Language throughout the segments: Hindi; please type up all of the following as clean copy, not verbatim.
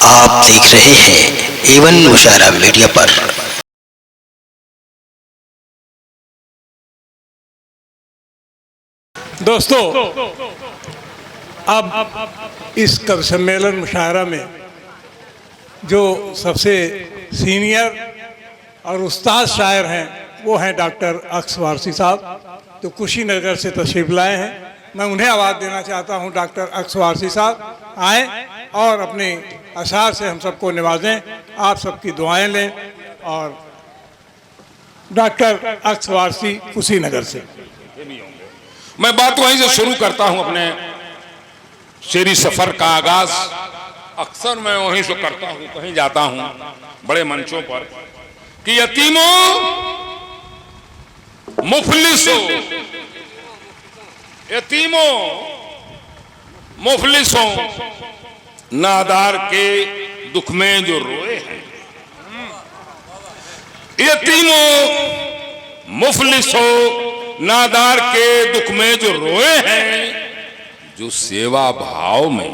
आप देख रहे हैं एवन मुशायरा मीडिया पर। दोस्तों, अब इस कवि सम्मेलन मुशायरा में जो सबसे सीनियर और उस्ताद शायर हैं वो हैं डॉक्टर अक्स वारसी साहब, जो कुशीनगर से तशरीफ़ लाए हैं। मैं उन्हें आवाज़ देना चाहता हूं। डॉक्टर अक्स वारसी साहब आएँ और अपने अशार से हम सबको नवाजें, आप सबकी दुआएं लें। और डॉक्टर अक्स वारसी कुशीनगर से। मैं बात वहीं से शुरू करता हूं। अपने शेरी सफर का आगाज अक्सर मैं वहीं से करता हूं, कहीं जाता हूं बड़े मंचों पर, कि यतीमों मुफलिसों, यतीमों मुफलिसों, नादार के दुख में जो रोए हैं। यतीमों मुफलिसों, नादार के दुख में जो रोए हैं, जो सेवा भाव में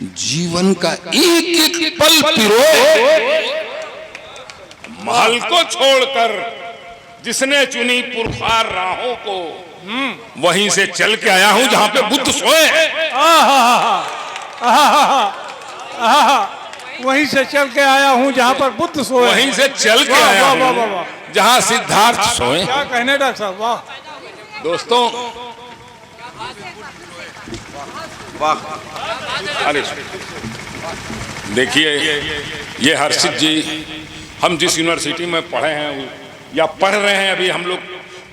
जीवन का एक एक पल पिरोए। महल को छोड़कर जिसने चुनी पुरखार राहों को, वहीं से चल के आया हूं जहां पे बुद्ध सोए। वहीं से चल के आया हूं जहां पर बुद्ध सोए। वहीं से चल के आया हूं जहां सिद्धार्थ सोए। क्या कहने डॉक्टर साहब, वाह। दोस्तों, अरे देखिए, ये हर्षित जी, हम जिस यूनिवर्सिटी में पढ़े हैं या पढ़ रहे हैं, अभी हम लोग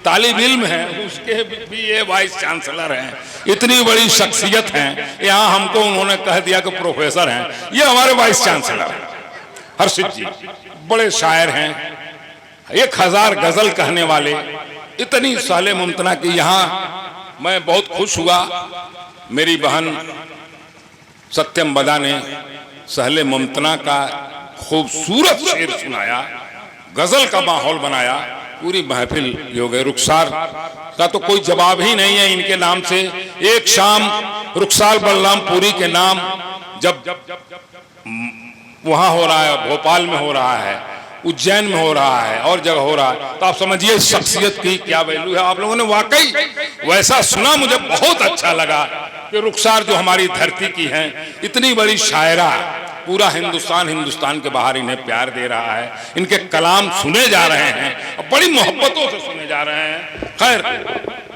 तालिब इल्म हैं, उसके भी ये वाइस चांसलर हैं। इतनी बड़ी शख्सियत हैं, यहाँ हमको उन्होंने कह दिया कि प्रोफेसर हैं। ये हमारे वाइस चांसलर हैं हर्षित जी, बड़े शायर हैं, 1000 गजल कहने वाले, इतनी साले मुमतना की। यहाँ मैं बहुत खुश हुआ, मेरी बहन सत्यम बदा ने सहले मुमतना का खूबसूरत शेर सुनाया, गजल का माहौल बनाया, पूरी महफिल हो गई। रुखसार का तो कोई जवाब ही नहीं है इनके नाम से। एक शाम रुखसार बलरामपुरी के नाम जब वहां हो रहा है, भोपाल में हो रहा है, उज्जैन में हो रहा है, और जगह हो रहा है, तो आप समझिए इस शख्सियत की क्या वैल्यू है। आप लोगों ने वाकई वैसा सुना, मुझे बहुत अच्छा लगा कि रुखसार जो हमारी धरती की हैं, इतनी बड़ी शायरा, पूरा हिंदुस्तान के बाहर इन्हें प्यार दे रहा है। इनके कलाम सुने जा रहे हैं और बड़ी मोहब्बतों से सुने जा रहे हैं। खैर,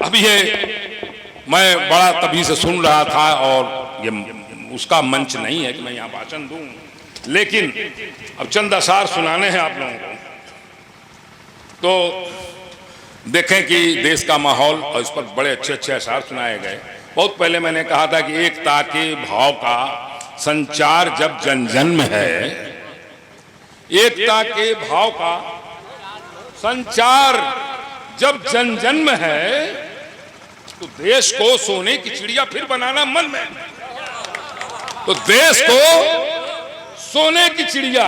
अब ये मैं बड़ा तभी से सुन रहा था, और ये उसका मंच नहीं है कि मैं यहाँ भाषण दूं, लेकिन अब चंद अशार सुनाने हैं आप लोगों को। तो देखें कि देश का माहौल, और इस पर बड़े अच्छे अच्छे अशार सुनाए गए। बहुत पहले मैंने कहा था कि एकता के भाव का संचार जब जन जन में है, एकता के भाव का संचार जब जन जन में है, तो देश को सोने की चिड़िया फिर बनाना मन में। तो देश को सोने की चिड़िया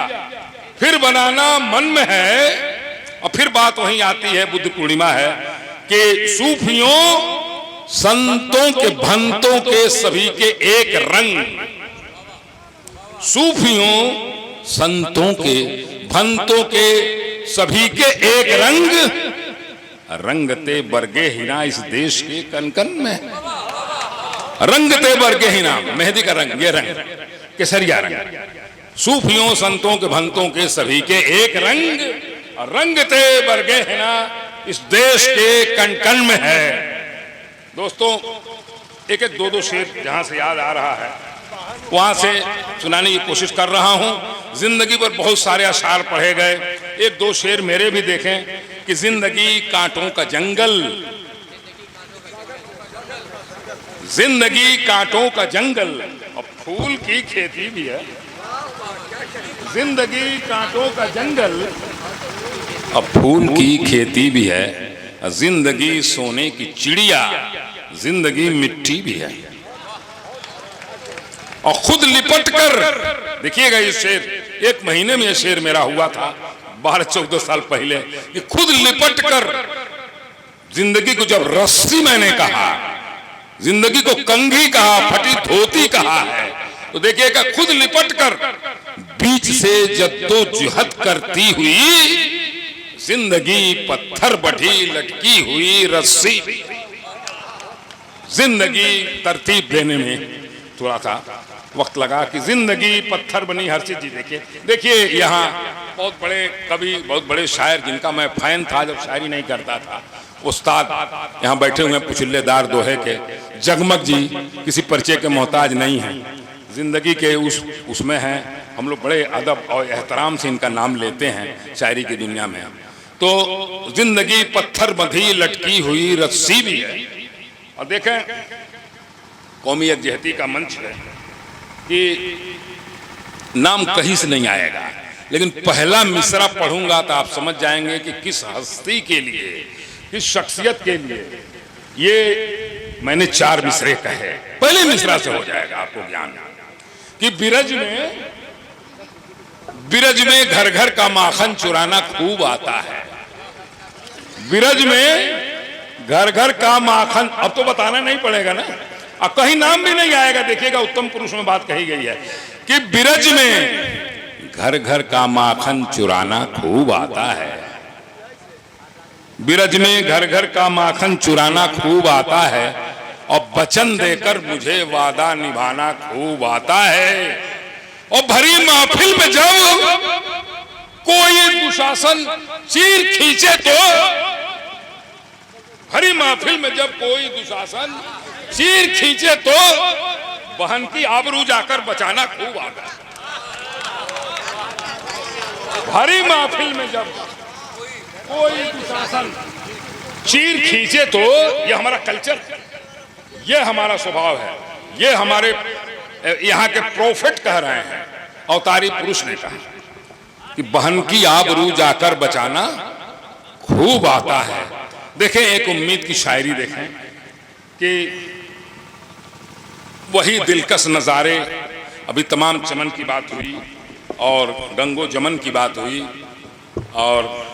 फिर बनाना मन में है। और फिर बात वहीं आती है, बुद्ध पूर्णिमा है, कि सूफियों संतों के भंतों के सभी के एक रंग, सूफियों संतों के भंतों के सभी के एक रंग, रंगते बरगे हिना इस देश के कनकन में। रंगते बरगे हिना, मेहंदी का रंग, ये रंग केसरिया रंग। सूफियों संतों के भंतों के सभी के एक रंग, रंगते बरगे हिना इस देश के कनकन में है। दोस्तों, एक एक दो शेर जहां से याद आ रहा है वहां से सुनाने की कोशिश कर रहा हूं। जिंदगी पर बहुत सारे अशार पढ़े गए, एक दो शेर मेरे भी देखें कि जिंदगी कांटों का जंगल, जिंदगी कांटों का जंगल और फूल की खेती भी है। जिंदगी कांटों का जंगल और फूल की खेती भी है। जिंदगी सोने की चिड़िया, जिंदगी मिट्टी भी है। और खुद लिपट कर, देखिएगा ये शेर, 1 महीने में ये शेर मेरा हुआ था 12-14 साल पहले, कि खुद लिपट कर जिंदगी को जब रस्सी मैंने कहा, जिंदगी को कंघी कहा, फटी धोती कहा है, तो देखिएगा, खुद लिपट कर बीच से जद्दोजहद करती हुई, जिंदगी पत्थर बढ़ी लटकी हुई रस्सी। जिंदगी तरतीब देने में थोड़ा सा वक्त लगा कि जिंदगी पत्थर बनी। हर्षित जी देखिए यहाँ बहुत बड़े कवि, बहुत बड़े शायर जिनका मैं फैन था जब शायरी नहीं करता था, उस्ताद यहाँ बैठे हुए हैं पुछल्लेदार दोहे के। जगमग जी किसी परिचय के मोहताज नहीं हैं, जिंदगी के उसमें हैं। हम लोग बड़े अदब और एहतराम से इनका नाम लेते हैं शायरी की दुनिया में। तो जिंदगी पत्थर बंधी लटकी हुई रस्सी भी है। और देखें, कौमी यकजहती का मंच है कि नाम कहीं से नहीं आएगा, लेकिन पहला मिसरा पढ़ूंगा तो आप समझ जाएंगे कि किस हस्ती के लिए, किस शख्सियत के लिए ये मैंने 4 मिसरे कहे। पहले मिसरा से हो जाएगा आपको ज्ञान कि बिरज में घर घर का माखन चुराना खूब आता है। बिरज में घर घर का माखन, अब तो बताना नहीं पड़ेगा ना, अब कहीं नाम भी नहीं आएगा। देखिएगा, उत्तम पुरुष में बात कही गई है कि बिरज में घर घर का माखन चुराना खूब आता है। बिरज में घर घर का माखन चुराना खूब आता है, और वचन देकर मुझे वादा निभाना खूब आता है। और भरी महफिल में जब कोई दुशासन चीर खींचे तो, भरी महफिल में जब कोई दुशासन चीर खींचे तो बहन की आबरू जाकर बचाना खूब आता है। भरी महफिल में जब कोई दुशासन चीर खींचे तो, ये हमारा कल्चर है, ये हमारा स्वभाव है, ये हमारे यहाँ के प्रोफेट कह रहे हैं, अवतारी पुरुष ने कहा कि बहन की आबरू जाकर बचाना खूब आता है। देखें, एक उम्मीद की शायरी देखें कि वही दिलकश नज़ारे, अभी तमाम चमन की बात हुई और गंगो जमन की बात हुई और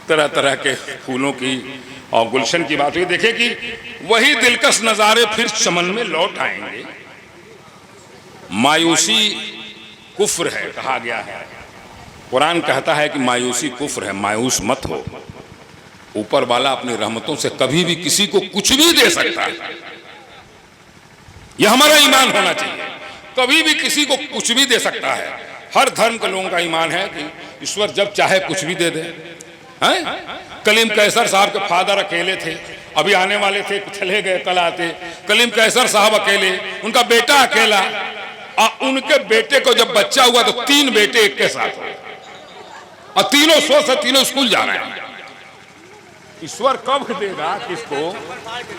तरह तरह के फूलों की और गुलशन की बात हुई। देखिए कि वही दिलकश नज़ारे फिर चमन में लौट आएंगे। मायूसी कुफ्र है कहा गया है, कुरान कहता है कि मायूसी कुफ्र है, मायूस मत हो। ऊपर वाला अपनी रहमतों से कभी भी किसी को कुछ भी दे सकता है, यह हमारा ईमान होना चाहिए। कभी भी किसी को कुछ भी दे सकता है। हर धर्म के लोगों का ईमान है कि ईश्वर जब चाहे कुछ भी दे दे। हैं? कलीम कैसर साहब के फादर अकेले थे, अभी आने वाले थे, चले गए, कल आते। कलीम कैसर साहब अकेले, उनका बेटा अकेला, और उनके बेटे को जब बच्चा हुआ तो 3 बेटे एक के साथ हुए, और तीनों स्वस्थ है, तीनों स्कूल जा रहे हैं। ईश्वर कब देगा किसको,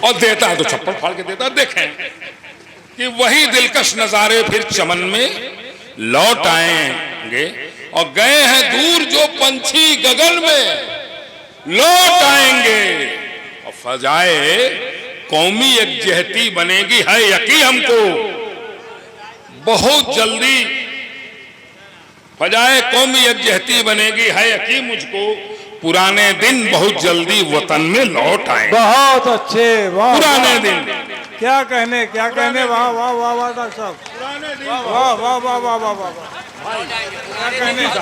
और देता है तो छप्पर फाड़ के देता है। देखें कि वही दिलकश नजारे फिर चमन में लौट आएंगे, और गए हैं दूर जो पंछी गगन में लौट आएंगे। और फजाए कौमी यकजहती बनेगी है यकीन हमको बहुत जल्दी। फजाए कौमी यकजहती बनेगी है यकीन मुझको, पुराने दिन बहुत जल्दी वतन में लौट आएंगे। बहुत अच्छे, वाह, पुराने दिन क्या कहने, क्या कहने, वाह वाह वाह वाह डॉक्टर साहब, पुराने दिन, वाह वाह वाह वाह वाह वाह, क्या कहने का।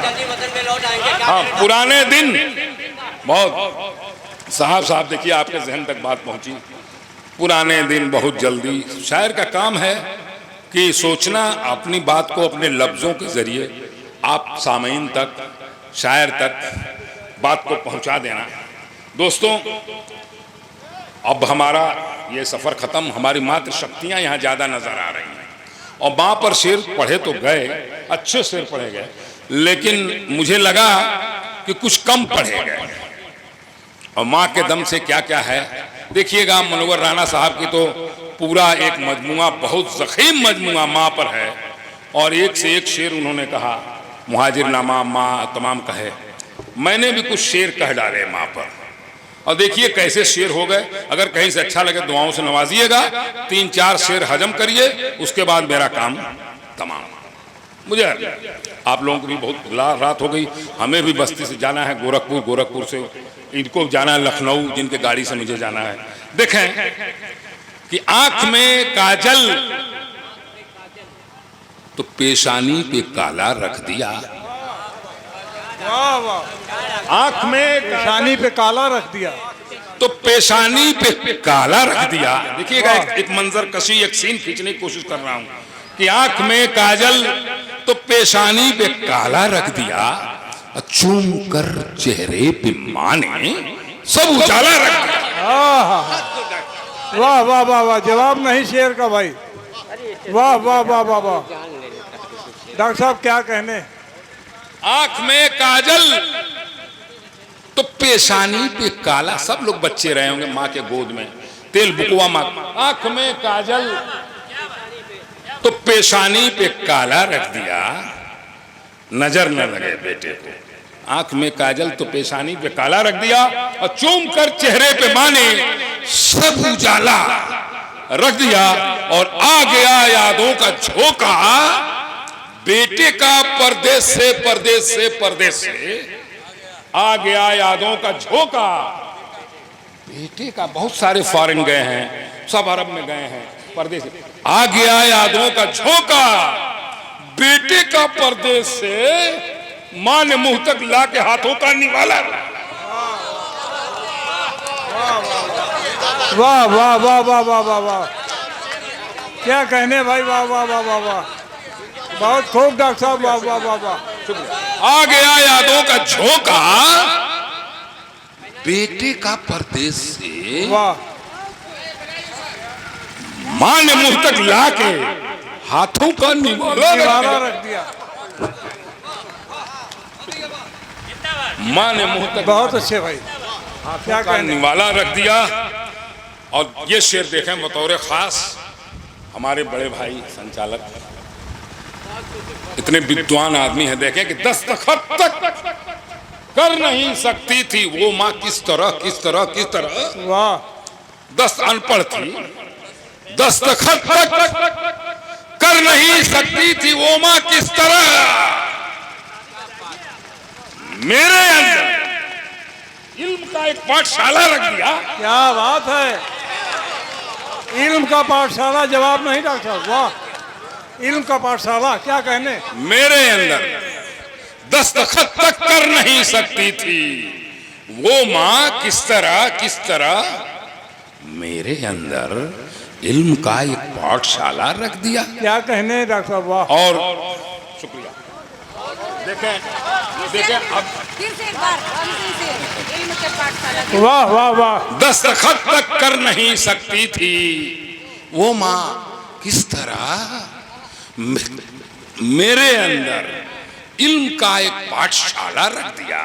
हाँ, पुराने दिन बहुत। साहब देखिए, आपके जहन तक बात पहुंची। पुराने दिन बहुत जल्दी। शायर का काम है कि सोचना, अपनी बात को अपने लफ्जों के जरिए आप सामीन तक, शायर तक बात को पहुंचा देना। दोस्तों, अब हमारा ये सफ़र ख़त्म, हमारी मात्र शक्तियाँ यहाँ ज़्यादा नज़र आ रही हैं। और माँ पर शेर पढ़े तो गए, अच्छे शेर पढ़े गए, लेकिन मुझे लगा कि कुछ कम पढ़े गए। और माँ के दम से क्या क्या है देखिएगा। मनोवर राणा साहब की तो पूरा एक मजमुआ, बहुत ज़ख़ीम मजमुआ माँ पर है, और एक से एक शेर उन्होंने कहा। मुहाजिरनामा माँ तमाम कहे, मैंने भी कुछ शेर कह डाले माँ पर। और देखिए कैसे शेर हो गए। अगर कहीं से अच्छा लगे दुआओं से नवाजिएगा, 3-4 शेर हजम करिए, उसके बाद मेरा काम तमाम। मुझे आप लोगों को भी बहुत रात हो गई, हमें भी बस्ती से जाना है गोरखपुर, गोरखपुर से इनको जाना है लखनऊ, जिनके गाड़ी से मुझे जाना है। देखें कि आंख में काजल तो पेशानी पे काला रख दिया। वाह वाह, आंख में पेशानी पे काला रख दिया। तो पेशानी पे काला रख दिया। देखिएगा एक मंजर कशी, एक सीन खींचने की कोशिश कर रहा हूं कि आंख में काजल तो पेशानी पे काला रख दिया, चूम कर चेहरे पे मां ने सब उजाला रख दिया। वाह वाह वाह वाह, जवाब नहीं शेर का भाई। वाह वाह वाह वाह वाह, डॉक्टर साहब क्या कहने। आंख में काजल तो पेशानी पे काला, सब लोग बच्चे रहे होंगे माँ के गोद में, तेल बुकवा माँ। आंख में काजल तो पेशानी पे काला रख दिया, नजर न लगे बेटे को। आंख में काजल तो पेशानी पे काला रख दिया, और चूम कर चेहरे पे माँ ने सब उजाला रख दिया। और आ गया यादों का झोंका, बेटे का परदेश से परदेश से परदेश से आ गया यादों का झोंका। बेटे का, बहुत सारे फॉरेन गए हैं, सब अरब में गए हैं, परदेश। आ गया यादों का झोंका, बेटे का परदेश से मां ने मुंह तक ला के हाथों का निवाला। वाह वाह वाह वाह वाह वाह वाह, क्या कहने भाई। वाह वाह वाह वाह वाह, बहुत खूब डॉक्टर साहब। वाह वाह वाह वाह। आ गया यादों का झोंका, बेटे का परदेश से वाह, मां ने मुंह तक ला के हाथों का निवाला रख दिया। मां ने मुंह तक, बहुत अच्छे भाई, क्या का कहने। निवाला रख दिया। और ये शेर देखें बतौर खास हमारे बड़े भाई संचालक, इतने विद्वान आदमी हैं, देखें कि दस्तखत तक कर नहीं सकती थी वो माँ, किस तरह किस तरह किस तरह। वाह, 10 अनपढ़ थी, दस्तखत तक कर नहीं सकती थी वो माँ, किस तरह मेरे अंदर इल्म का एक पाठशाला रख दिया। क्या बात है, इल्म का पाठशाला। जवाब नहीं डॉक्टर साहब, वाह, इल्म का पाठशाला, क्या कहने। मेरे अंदर दस्तखत तक कर नहीं सकती थी वो माँ, किस तरह मेरे अंदर इल्म का एक पाठशाला रख दिया। क्या कहने डॉक्टर साहब, वाह। और शुक्रिया। देखें अब फिर से एक बार इल्म के पाठशाला के वाह वाह वाह, दस्तखत तक कर नहीं सकती थी वो माँ, किस तरह मेरे अंदर इल्म का एक पाठशाला रख दिया।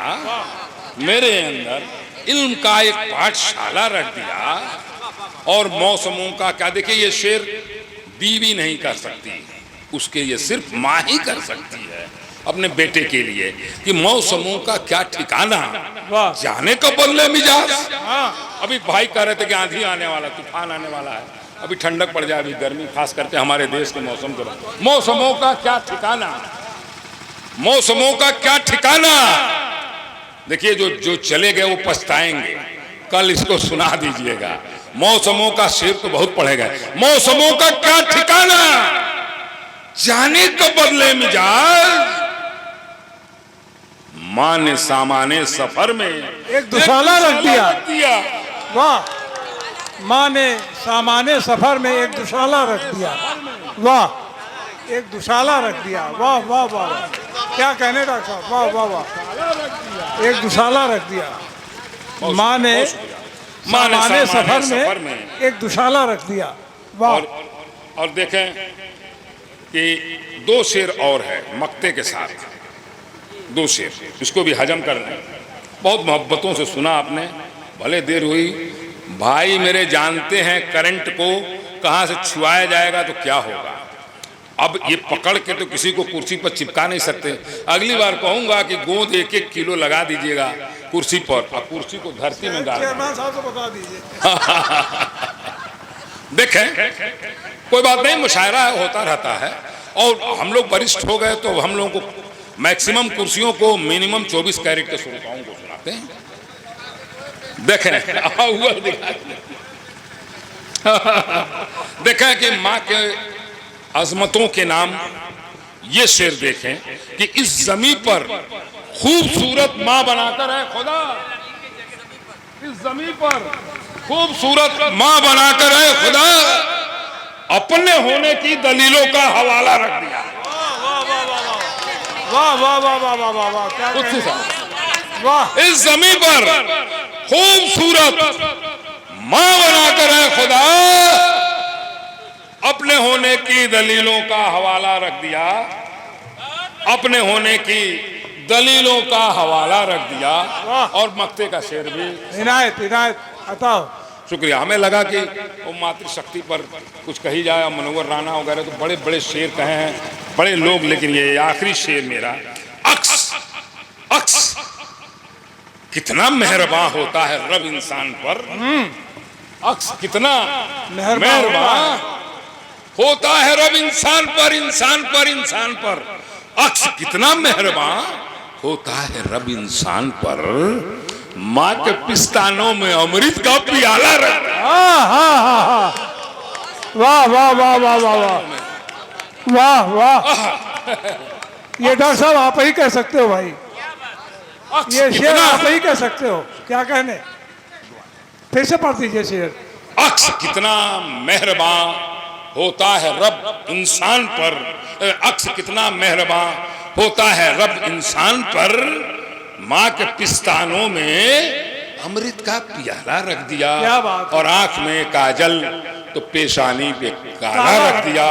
मेरे अंदर इल्म का एक पाठशाला रख दिया। और मौसमों का क्या, देखिए ये शेर बीवी नहीं कर सकती, उसके ये सिर्फ माँ ही कर सकती है अपने बेटे के लिए, कि मौसमों का क्या ठिकाना, जाने का बदले मिजाज। अभी भाई कह रहे थे कि आंधी आने वाला, तूफान आने वाला है, अभी ठंडक पड़ जाए, अभी गर्मी, खास करके हमारे देश के मौसम के बाद। मौसमों का क्या ठिकाना, मौसमों का क्या ठिकाना। देखिए जो चले गए वो पछताएंगे, कल इसको सुना दीजिएगा। मौसमों का शेर तो बहुत पढ़े गए। मौसमों का क्या ठिकाना, जाने का बदले मिजाज। मां ने सामाने सफर में एक दुशाला रख दिया। वाह, माँ ने सामाने सफर में एक दुशाला रख दिया। वाह, एक दुशाला रख दिया। वाह वाह वाह, क्या कहने डॉक्टर साहब, वाह वाह वाह, एक दुशाला रख दिया। माँ ने सामाने सफर में एक दुशाला रख दिया। वाह। और देखें कि 2 शेर और है मक्ते के साथ, 2 शेर, इसको भी हजम कर लें। बहुत मोहब्बतों से सुना आपने, भले देर हुई। भाई मेरे जानते हैं करंट को कहाँ से छुआया जाएगा तो क्या होगा। अब ये पकड़ के तो किसी को कुर्सी पर चिपका नहीं सकते। अगली बार कहूंगा कि गोंद 1-1 किलो लगा दीजिएगा कुर्सी पर, और कुर्सी को धरती में डाल चेयरमैन साहब को बता दीजिए। देखें कोई बात नहीं, मुशायरा होता रहता है। और हम लोग वरिष्ठ हो गए तो हम लोगों को मैक्सिमम कुर्सियों को मिनिमम 24 कैरेट के श्रोताओं को सुनाते हैं। देखें हुआ देखें कि माँ के अजमतों के नाम ये शेर देखें कि इस जमीन पर खूबसूरत माँ बनाकर है खुदा, इस जमीन पर खूबसूरत माँ बनाकर है खुदा, अपने होने की दलीलों का हवाला रख दिया। वाह वाह वाह वाह वाह वाह वाह, क्या उससे कहना? साथ वाह, इस जमीन पर खूबसूरत माँ बनाकर है खुदा, अपने होने की दलीलों का हवाला रख दिया, अपने होने की दलीलों का हवाला रख दिया। और मक्ते का शेर भी इनायत इनायत बताओ। शुक्रिया। हमें लगा कि वो मातृशक्ति पर कुछ कही जाए, मनोहर राणा वगैरह तो बड़े बड़े शेर कहे हैं बड़े लोग, लेकिन ये आखिरी शेर मेरा, अक्स अक्स कितना मेहरबान होता है रब इंसान पर, अक्स कितना मेहरबान होता है रब इंसान पर, इंसान पर, इंसान पर, अक्स कितना मेहरबान होता है रब इंसान पर, माँ के पिस्तानों में अमृत का प्याला रख। हाँ हाँ हाँ हाँ, वाह वाह वाह वाह वाह वाह वाह वाह। ये डॉक्टर साहब आप ही कह सकते हो भाई, ये शेर आप ही कह सकते हो, क्या कहने? फिर से पढ़ दीजिए शेर। अक्स कितना मेहरबान होता है रब इंसान पर, अक्स कितना मेहरबान होता है रब इंसान पर, माँ के पिस्तानों में अमृत का प्याला रख दिया, क्या बात है। और आंख में काजल तो पेशानी पे काला रख दिया,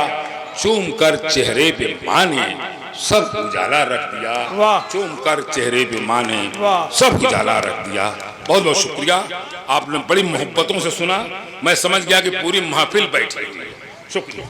चूम कर चेहरे पे माँ ने सब उजाला रख दिया, वाह। चूम कर चेहरे पे माँ ने वाह। सब उजाला रख दिया। बहुत बहुत शुक्रिया, आपने बड़ी मोहब्बतों से सुना, मैं समझ गया कि पूरी महफिल बैठी हुई है। शुक्रिया।